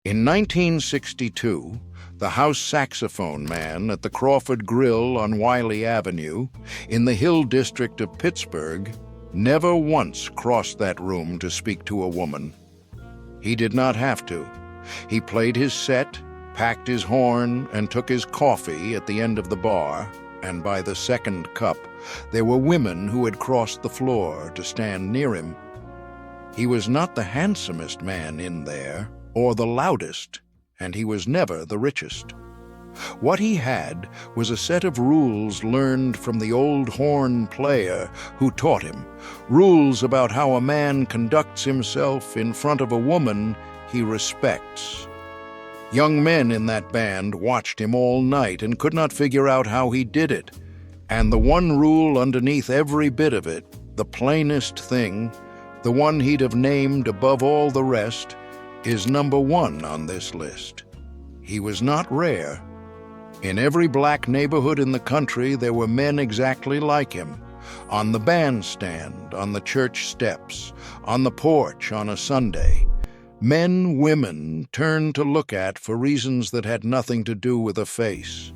In 1962, the house saxophone man at the Crawford Grill on Wylie Avenue in the Hill District of Pittsburgh never once crossed that room to speak to a woman. He did not have to. He played his set, packed his horn, and took his coffee at the end of the bar, and by the second cup, there were women who had crossed the floor to stand near him. He was not the handsomest man in there, or the loudest, and he was never the richest. What he had was a set of rules learned from the old horn player who taught him, rules about how a man conducts himself in front of a woman he respects. Young men in that band watched him all night and could not figure out how he did it. And the one rule underneath every bit of it, the plainest thing, the one he'd have named above all the rest, is number one on this list. He was not rare. In every black neighborhood in the country, there were men exactly like him. On the bandstand, on the church steps, on the porch on a Sunday. Men, women turned to look at for reasons that had nothing to do with a face.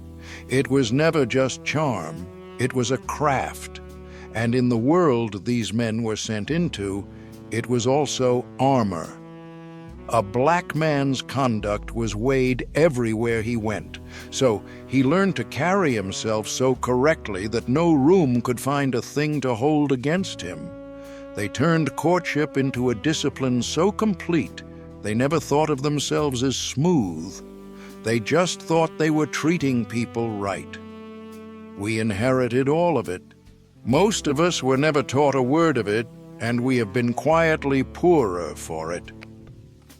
It was never just charm, it was a craft. And in the world these men were sent into, it was also armor. A black man's conduct was weighed everywhere he went, so he learned to carry himself so correctly that no room could find a thing to hold against him. They turned courtship into a discipline so complete, they never thought of themselves as smooth. They just thought they were treating people right. We inherited all of it. Most of us were never taught a word of it, and we have been quietly poorer for it.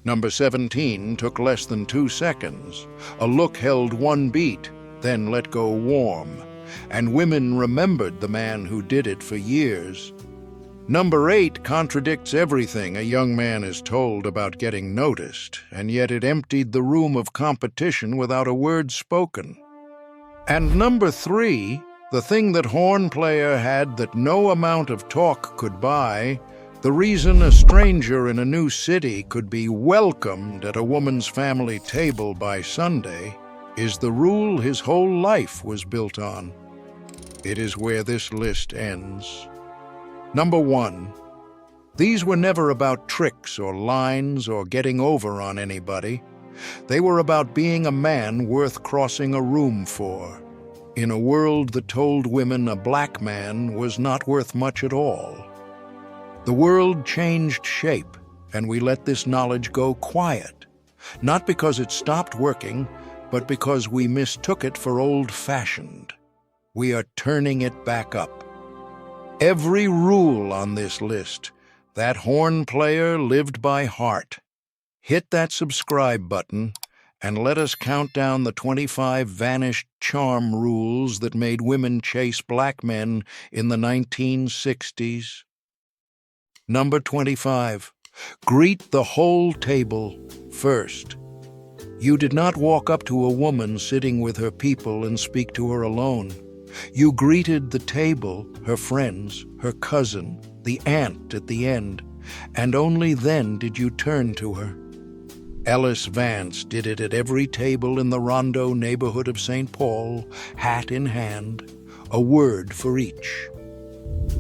Number 17 took less than 2 seconds. A look held one beat, then let go warm. And women remembered the man who did it for years. Number 8 contradicts everything a young man is told about getting noticed, and yet it emptied the room of competition without a word spoken. And number 3, the thing that horn player had that no amount of talk could buy, the reason a stranger in a new city could be welcomed at a woman's family table by Sunday, is the rule his whole life was built on. It is where this list ends. Number 1, these were never about tricks or lines or getting over on anybody. They were about being a man worth crossing a room for, in a world that told women a black man was not worth much at all. The world changed shape, and we let this knowledge go quiet, not because it stopped working, but because we mistook it for old-fashioned. We are turning it back up. Every rule on this list, that horn player lived by heart. Hit that subscribe button, and let us count down the 25 vanished charm rules that made women chase black men in the 1960s. Number 25, greet the whole table first. You did not walk up to a woman sitting with her people and speak to her alone. You greeted the table, her friends, her cousin, the aunt at the end, and only then did you turn to her. Ellis Vance did it at every table in the Rondo neighborhood of St. Paul, hat in hand, a word for each.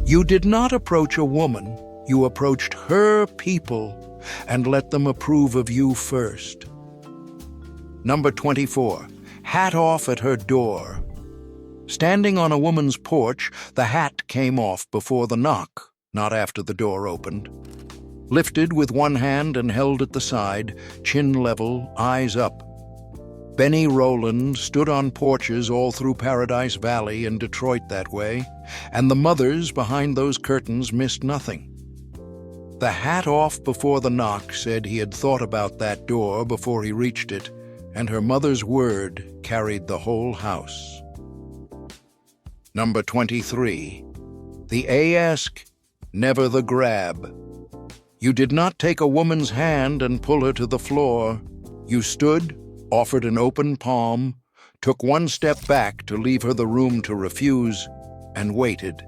You did not approach a woman, you approached her people and let them approve of you first. Number 24, hat off at her door. Standing on a woman's porch, the hat came off before the knock, not after the door opened. Lifted with one hand and held at the side, chin level, eyes up. Benny Rowland stood on porches all through Paradise Valley and Detroit that way, and the mothers behind those curtains missed nothing. The hat off before the knock said he had thought about that door before he reached it, and her mother's word carried the whole house. Number 23, the ask, never the grab. You did not take a woman's hand and pull her to the floor. You stood, offered an open palm, took one step back to leave her the room to refuse, and waited.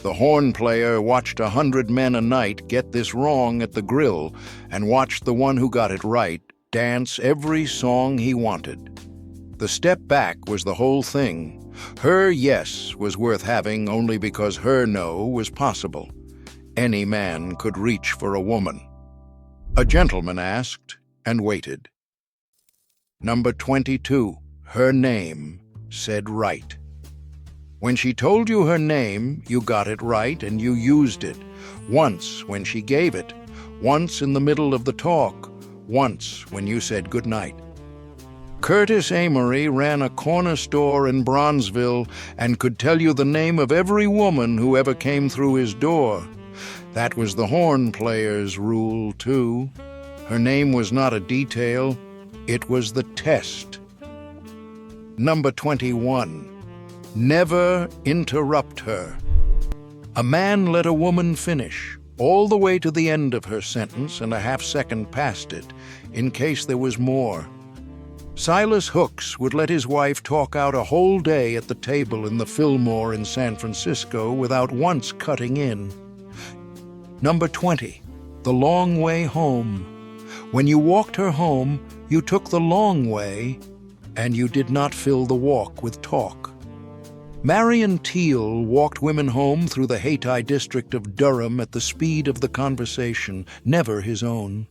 The horn player watched 100 men a night get this wrong at the grill and watched the one who got it right dance every song he wanted. The step back was the whole thing. Her yes was worth having only because her no was possible. Any man could reach for a woman. A gentleman asked and waited. Number 22, her name said right. When she told you her name, you got it right and you used it. Once when she gave it, once in the middle of the talk, once when you said goodnight. Curtis Amory ran a corner store in Bronzeville and could tell you the name of every woman who ever came through his door. That was the horn player's rule, too. Her name was not a detail, it was the test. Number 21. Never interrupt her. A man let a woman finish, all the way to the end of her sentence and a half-second past it, in case there was more. Silas Hooks would let his wife talk out a whole day at the table in the Fillmore in San Francisco without once cutting in. Number 20. The long way home. When you walked her home, you took the long way, and you did not fill the walk with talk. Marion Teal walked women home through the Hill District of Durham at the speed of the conversation, never his own.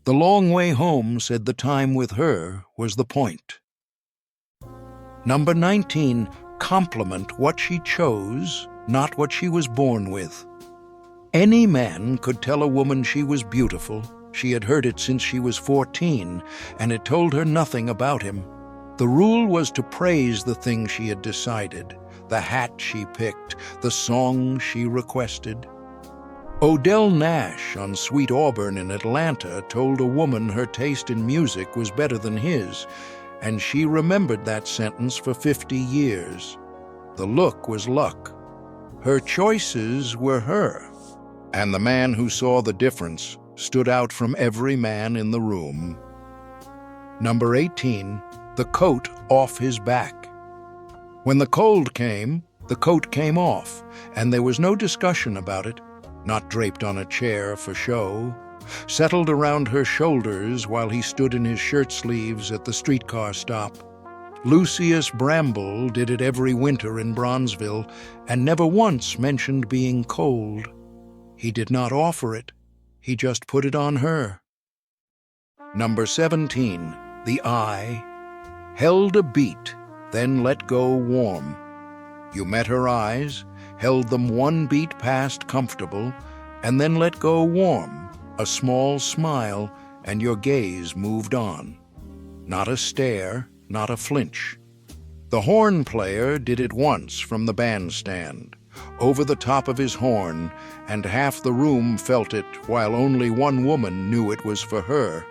The long way home said the time with her was the point. Number 19, compliment what she chose, not what she was born with. Any man could tell a woman she was beautiful. She had heard it since she was 14, and it told her nothing about him. The rule was to praise the thing she had decided, the hat she picked, the song she requested. Odell Nash on Sweet Auburn in Atlanta told a woman her taste in music was better than his, and she remembered that sentence for 50 years. The look was luck. Her choices were her, and the man who saw the difference stood out from every man in the room. Number 18, the coat off his back. When the cold came, the coat came off, and there was no discussion about it. Not draped on a chair for show, settled around her shoulders while he stood in his shirt sleeves at the streetcar stop. Lucius Bramble did it every winter in Bronzeville and never once mentioned being cold. He did not offer it, he just put it on her. Number 17, the eye, held a beat, then let go warm. You met her eyes, held them one beat past comfortable, and then let go warm, a small smile, and your gaze moved on. Not a stare, not a flinch. The horn player did it once from the bandstand, over the top of his horn, and half the room felt it while only one woman knew it was for her.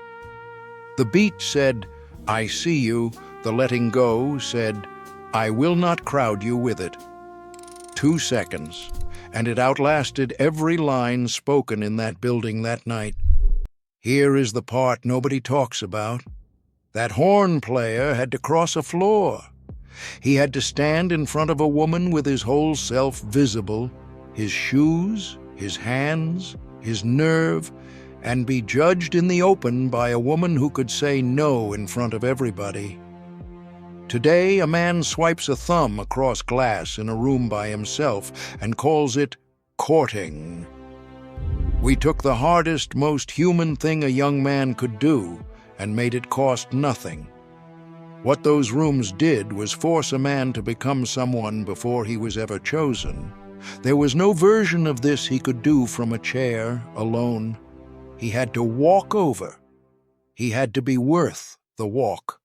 The beat said, "I see you." The letting go said, "I will not crowd you with it." 2 seconds, and it outlasted every line spoken in that building that night. Here is the part nobody talks about. That horn player had to cross a floor. He had to stand in front of a woman with his whole self visible, his shoes, his hands, his nerve, and be judged in the open by a woman who could say no in front of everybody. Today, a man swipes a thumb across glass in a room by himself and calls it courting. We took the hardest, most human thing a young man could do and made it cost nothing. What those rooms did was force a man to become someone before he was ever chosen. There was no version of this he could do from a chair, alone. He had to walk over. He had to be worth the walk.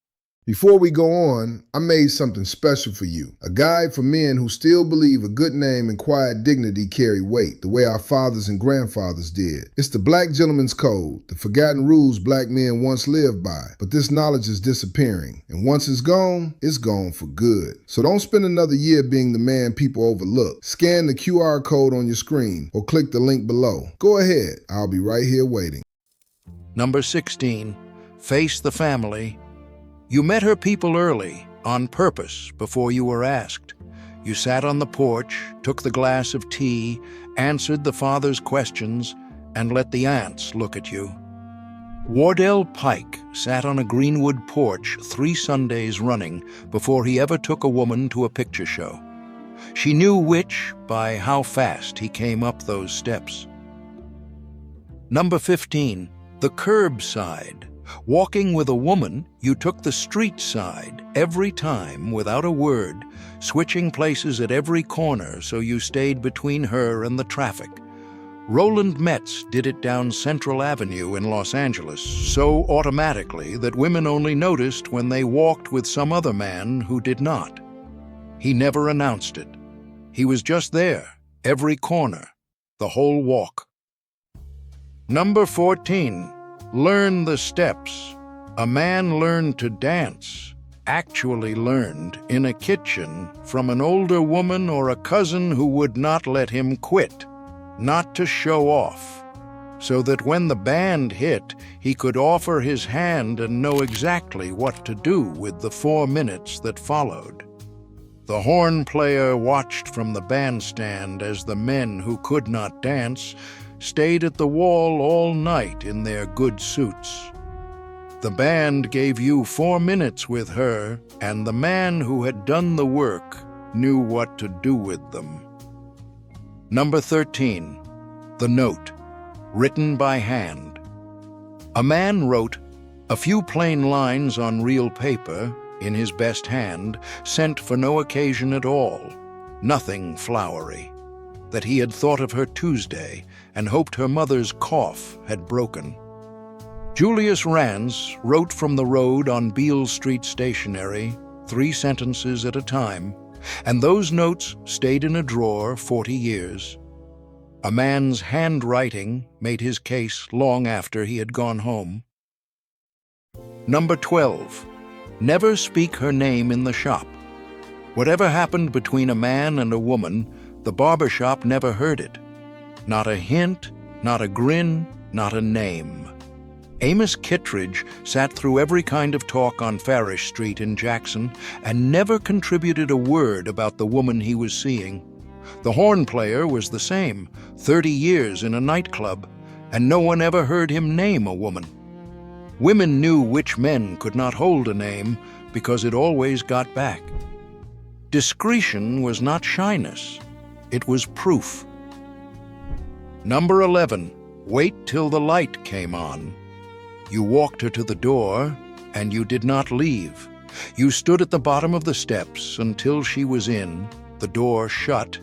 Before we go on, I made something special for you. A guide for men who still believe a good name and quiet dignity carry weight, the way our fathers and grandfathers did. It's the Black Gentleman's Code, the forgotten rules black men once lived by. But this knowledge is disappearing, and once it's gone for good. So don't spend another year being the man people overlook. Scan the QR code on your screen or click the link below. Go ahead, I'll be right here waiting. Number 16, face the family. You met her people early, on purpose, before you were asked. You sat on the porch, took the glass of tea, answered the father's questions, and let the aunts look at you. Wardell Pike sat on a Greenwood porch 3 Sundays running before he ever took a woman to a picture show. She knew which by how fast he came up those steps. Number 15, the curb side. Walking with a woman, you took the street side every time without a word, switching places at every corner so you stayed between her and the traffic. Roland Metz did it down Central Avenue in Los Angeles so automatically that women only noticed when they walked with some other man who did not. He never announced it. He was just there, every corner, the whole walk. Number 14, learn the steps. A man learned to dance, actually learned in a kitchen from an older woman or a cousin who would not let him quit, not to show off, so that when the band hit, he could offer his hand and know exactly what to do with the 4 minutes that followed. The horn player watched from the bandstand as the men who could not dance stayed at the wall all night in their good suits. The band gave you 4 minutes with her, and the man who had done the work knew what to do with them. Number 13, the note, written by hand. A man wrote a few plain lines on real paper, in his best hand, sent for no occasion at all, nothing flowery, that he had thought of her Tuesday and hoped her mother's cough had broken. Julius Rance wrote from the road on Beale Street stationery, 3 sentences at a time, and those notes stayed in a drawer 40 years. A man's handwriting made his case long after he had gone home. Number 12, never speak her name in the shop. Whatever happened between a man and a woman, the barbershop never heard it. Not a hint, not a grin, not a name. Amos Kittredge sat through every kind of talk on Farish Street in Jackson and never contributed a word about the woman he was seeing. The horn player was the same, 30 years in a nightclub, and no one ever heard him name a woman. Women knew which men could not hold a name because it always got back. Discretion was not shyness, it was proof. Number 11, wait till the light came on. You walked her to the door, and you did not leave. You stood at the bottom of the steps until she was in, the door shut,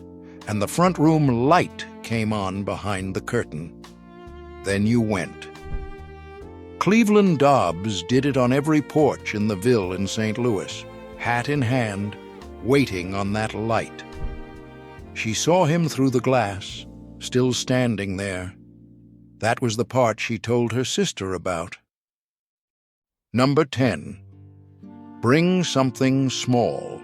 and the front room light came on behind the curtain. Then you went. Cleveland Dobbs did it on every porch in the Ville in St. Louis, hat in hand, waiting on that light. She saw him through the glass, still standing there. That was the part she told her sister about. Number 10, bring something small.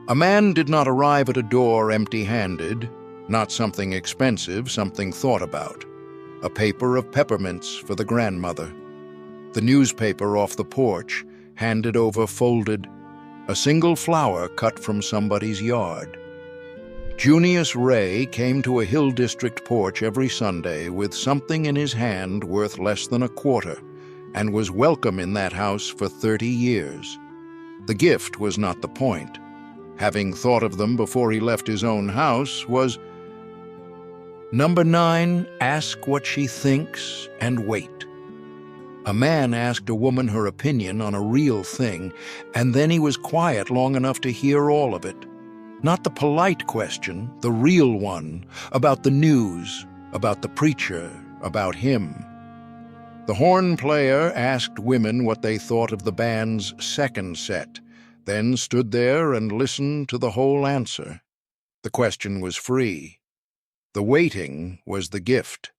A man did not arrive at a door empty-handed, not something expensive, something thought about. A paper of peppermints for the grandmother. The newspaper off the porch, handed over folded. A single flower cut from somebody's yard. Junius Ray came to a Hill District porch every Sunday with something in his hand worth less than a quarter, and was welcome in that house for 30 years. The gift was not the point. Having thought of them before he left his own house was... Number 9, ask what she thinks and wait. A man asked a woman her opinion on a real thing, and then he was quiet long enough to hear all of it. Not the polite question, the real one, about the news, about the preacher, about him. The horn player asked women what they thought of the band's second set, then stood there and listened to the whole answer. The question was free. The waiting was the gift.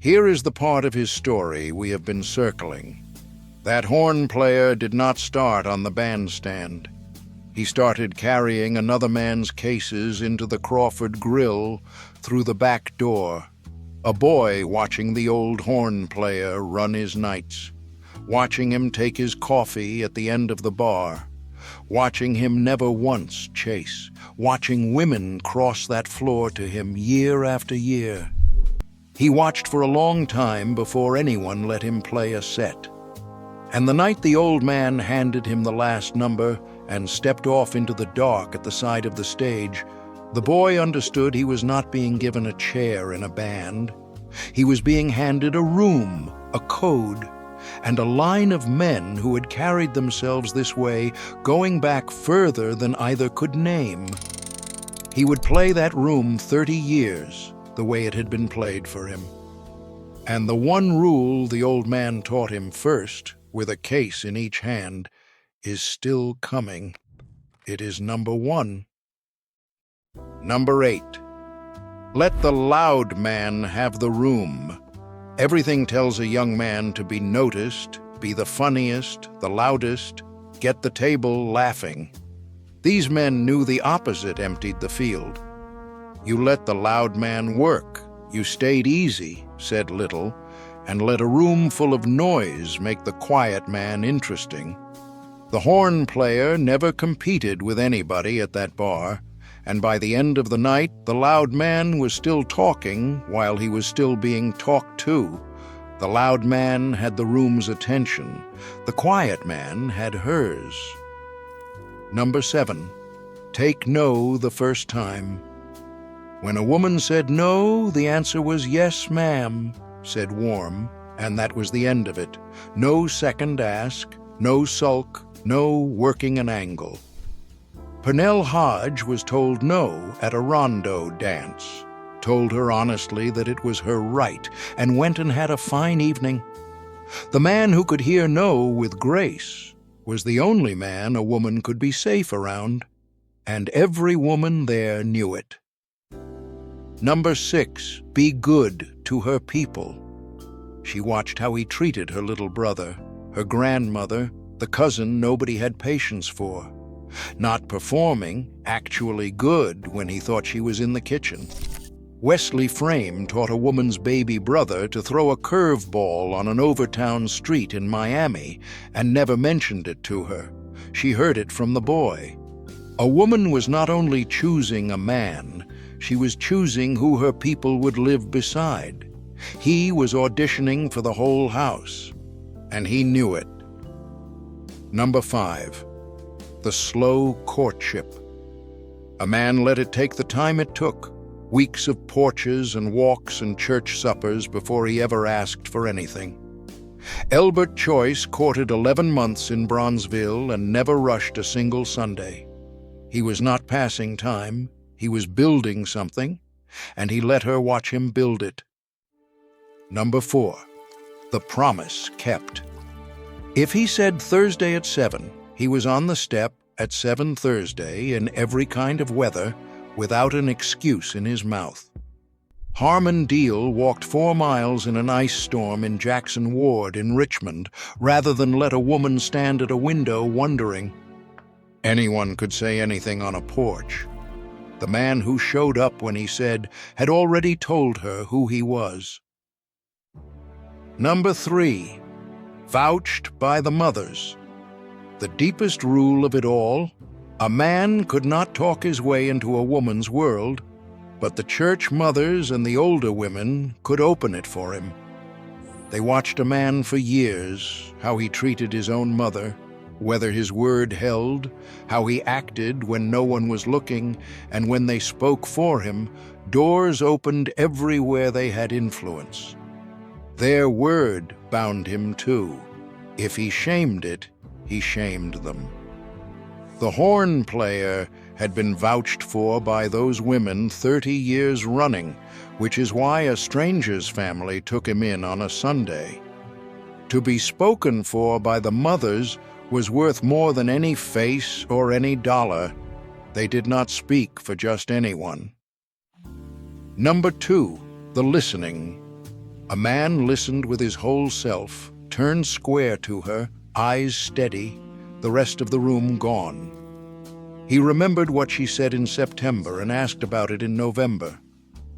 Here is the part of his story we have been circling. That horn player did not start on the bandstand. He started carrying another man's cases into the Crawford Grill through the back door. A boy watching the old horn player run his nights, watching him take his coffee at the end of the bar, watching him never once chase, watching women cross that floor to him year after year. He watched for a long time before anyone let him play a set. And the night the old man handed him the last number and stepped off into the dark at the side of the stage, the boy understood he was not being given a chair in a band. He was being handed a room, a code, and a line of men who had carried themselves this way, going back further than either could name. He would play that room 30 years, the way it had been played for him. And the one rule the old man taught him first, with a case in each hand, is still coming. It is number 1. Number 8. Let the loud man have the room. Everything tells a young man to be noticed, be the funniest, the loudest, get the table laughing. These men knew the opposite emptied the field. You let the loud man work. You stayed easy, said little, and let a room full of noise make the quiet man interesting. The horn player never competed with anybody at that bar, and by the end of the night, the loud man was still talking while he was still being talked to. The loud man had the room's attention. The quiet man had hers. Number 7. Take no the first time. When a woman said no, the answer was yes, ma'am, said Warm, and that was the end of it. No second ask, no sulk, no working an angle. Pernell Hodge was told no at a rondo dance, told her honestly that it was her right, and went and had a fine evening. The man who could hear no with grace was the only man a woman could be safe around, and every woman there knew it. Number 6, be good to her people. She watched how he treated her little brother, her grandmother, the cousin nobody had patience for. Not performing, actually good when he thought she was in the kitchen. Wesley Frame taught a woman's baby brother to throw a curveball on an overtown street in Miami and never mentioned it to her. She heard it from the boy. A woman was not only choosing a man, she was choosing who her people would live beside. He was auditioning for the whole house, and he knew it. Number 5. The slow courtship. A man let it take the time it took, weeks of porches and walks and church suppers before he ever asked for anything. Elbert Choice courted 11 months in Bronzeville and never rushed a single Sunday. He was not passing time, he was building something, and he let her watch him build it. Number 4. The promise kept. If he said Thursday at 7, he was on the step at 7 Thursday in every kind of weather without an excuse in his mouth. Harmon Deal walked 4 miles in an ice storm in Jackson Ward in Richmond rather than let a woman stand at a window wondering. Anyone could say anything on a porch. The man who showed up when he said had already told her who he was. Number 3. Vouched by the mothers. The deepest rule of it all, a man could not talk his way into a woman's world, but the church mothers and the older women could open it for him. They watched a man for years, how he treated his own mother, whether his word held, how he acted when no one was looking, and when they spoke for him, doors opened everywhere they had influence. Their word bound him too. If he shamed it, he shamed them. The horn player had been vouched for by those women 30 years running, which is why a stranger's family took him in on a Sunday. To be spoken for by the mothers was worth more than any face or any dollar. They did not speak for just anyone. Number 2, the listening. A man listened with his whole self, turned square to her, eyes steady, the rest of the room gone. He remembered what she said in September and asked about it in November.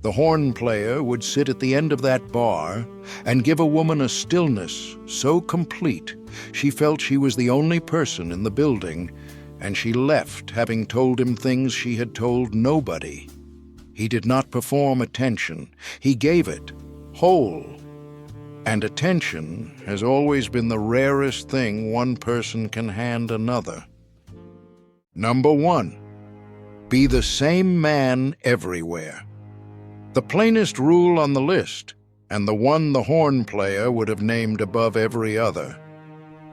The horn player would sit at the end of that bar and give a woman a stillness so complete she felt she was the only person in the building, and she left having told him things she had told nobody. He did not perform attention. He gave it, whole. And attention has always been the rarest thing one person can hand another. Number 1. Be the same man everywhere. The plainest rule on the list, and the one the horn player would have named above every other,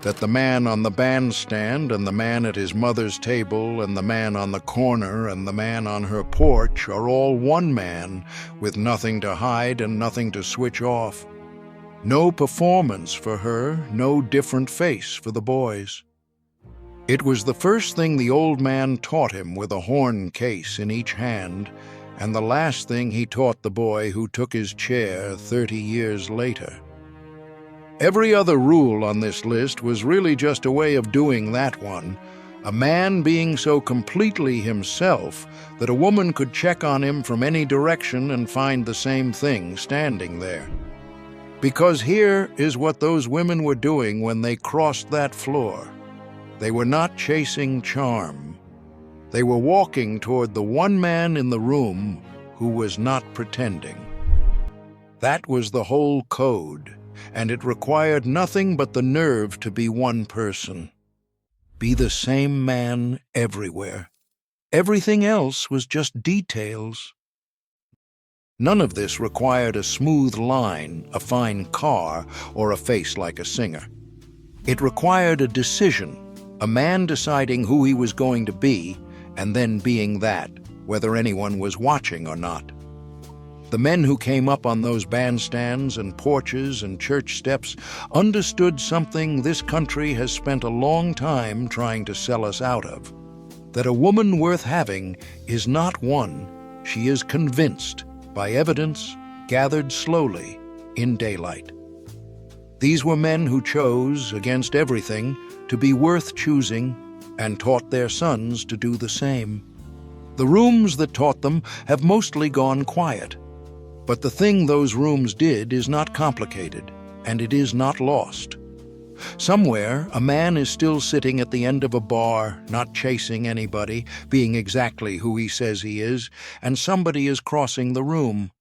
that the man on the bandstand and the man at his mother's table and the man on the corner and the man on her porch are all one man with nothing to hide and nothing to switch off. No performance for her, no different face for the boys. It was the first thing the old man taught him with a horn case in each hand, and the last thing he taught the boy who took his chair 30 years later. Every other rule on this list was really just a way of doing that one, a man being so completely himself that a woman could check on him from any direction and find the same thing standing there. Because here is what those women were doing when they crossed that floor. They were not chasing charm. They were walking toward the one man in the room who was not pretending. That was the whole code, and it required nothing but the nerve to be one person. Be the same man everywhere. Everything else was just details. None of this required a smooth line, a fine car, or a face like a singer. It required a decision, a man deciding who he was going to be, and then being that, whether anyone was watching or not. The men who came up on those bandstands and porches and church steps understood something this country has spent a long time trying to sell us out of, that a woman worth having is not won, she is convinced by evidence gathered slowly in daylight. These were men who chose, against everything, to be worth choosing, and taught their sons to do the same. The rooms that taught them have mostly gone quiet, but the thing those rooms did is not complicated, and it is not lost. Somewhere, a man is still sitting at the end of a bar, not chasing anybody, being exactly who he says he is, and somebody is crossing the room.